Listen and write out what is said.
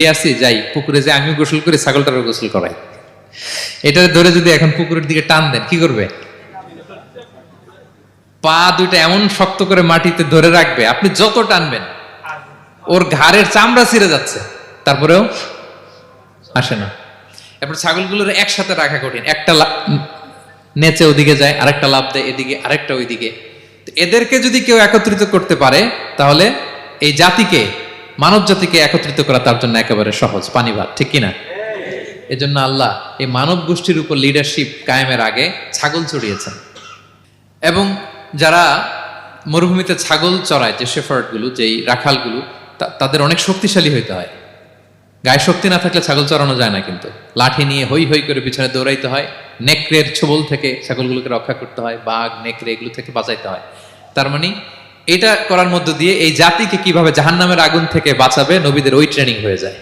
আসি যাই পুকুরে যে আমিও গোসল করি, ছাগলটারও গোসল করাই। এটা ধরে যদি এখন পুকুরের দিকে টান দেন কি করবে? পা দুইটা এমন শক্ত করে মাটিতে ধরে রাখবে, আপনি যত টানবেন ওর ঘাড়ের চামড়া ছিঁড়ে যাচ্ছে, তারপরেও আসে না। এরপর ছাগলগুলোর একসাথে রাখা কঠিন, একটা নেচে ওদিকে যায়, আরেকটা লাফ দেয় এদিকে, আরেকটা ওইদিকে। এদেরকে যদি কেউ একত্রিত করতে পারে তাহলে এই জাতিকে, মানব জাতিকে একত্রিত করা তার জন্য একেবারে সহজ, পানি ভাত, ঠিক কিনা? এজন্য আল্লাহ এই মানব গোষ্ঠীর উপর লিডারশিপ কায়েমের আগে ছাগল চড়িয়েছেন। এবং যারা মরুভূমিতে ছাগল চড়ায়, যে শেফার্ড গুলো, যেই রাখালগুলো, তাদের অনেক শক্তিশালী হইতে হয়। গায়ে শক্তি না থাকলে ছাগল চড়ানো যায় না, কিন্তু লাঠি নিয়ে হই হই করে পিছনে দৌড়াইতে হয়, নেকড়ের ছোবল থেকে ছাগলগুলোকে রক্ষা করতে হয়, বাঘ নেকড়ে এগুলো থেকে বাঁচাইতে হয়। তার মানে এটা করার মধ্য দিয়ে এই জাতিকে কিভাবে জাহান্নামের আগুন থেকে বাঁচাবে নবীদের ওই ট্রেনিং হয়ে যায়।